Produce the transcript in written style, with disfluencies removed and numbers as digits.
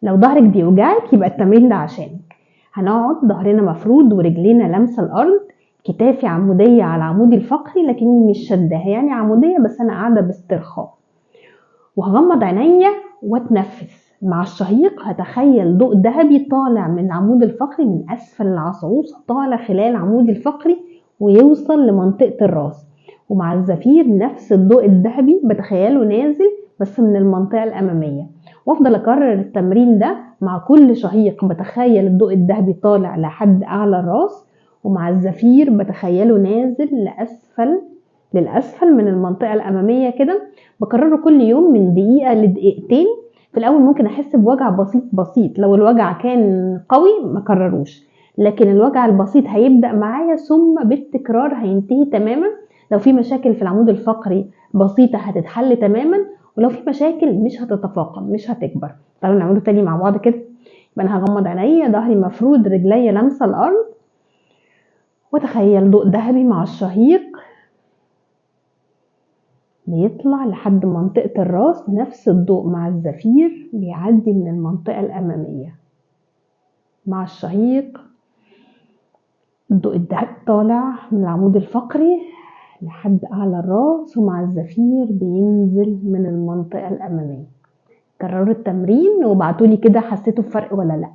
لو ظهرك بيوجعك يبقى التمرين ده عشانك. هنقعد ظهرنا مفرود ورجلينا لامسه الارض، كتافي عموديه على عمودي الفقري لكني مش شداها، يعني عموديه بس انا قاعده باسترخاء. وهغمض عينيا واتنفس. مع الشهيق هتخيل ضوء ذهبي طالع من العمود الفقري من اسفل العصعوصه، طالع خلال عمودي الفقري ويوصل لمنطقه الراس. ومع الزفير نفس الضوء الذهبي بتخيله نازل بس من المنطقه الاماميه. وافضل اكرر التمرين ده مع كل شهيق، بتخيل الضوء الذهبي طالع لحد اعلى الراس، ومع الزفير بتخيله نازل للاسفل من المنطقه الاماميه كده. بكرره كل يوم من دقيقه لدقيقتين. في الاول ممكن احس بوجع بسيط بسيط، لو الوجع كان قوي ما كرروش، لكن الوجع البسيط هيبدا معايا ثم بالتكرار هينتهي تماما. لو في مشاكل في العمود الفقري بسيطه هتتحل تماما، ولو في مشاكل مش هتتفاقم مش هتكبر. تعالوا نعمله تاني مع بعض كده. يبقى انا هغمض عينيا، ظهري مفرود، رجليا لامسه الارض، وتخيل ضوء ذهبي مع الشهيق بيطلع لحد منطقة الراس، نفس الضوء مع الزفير بيعدي من المنطقة الأمامية. مع الشهيق الضوء الذهبي طالع من العمود الفقري لحد أعلى الراس، ومع الزفير بينزل من المنطقة الأمامية. كرروا التمرين وابعتولي كده حسيتوا بفرق ولا لأ.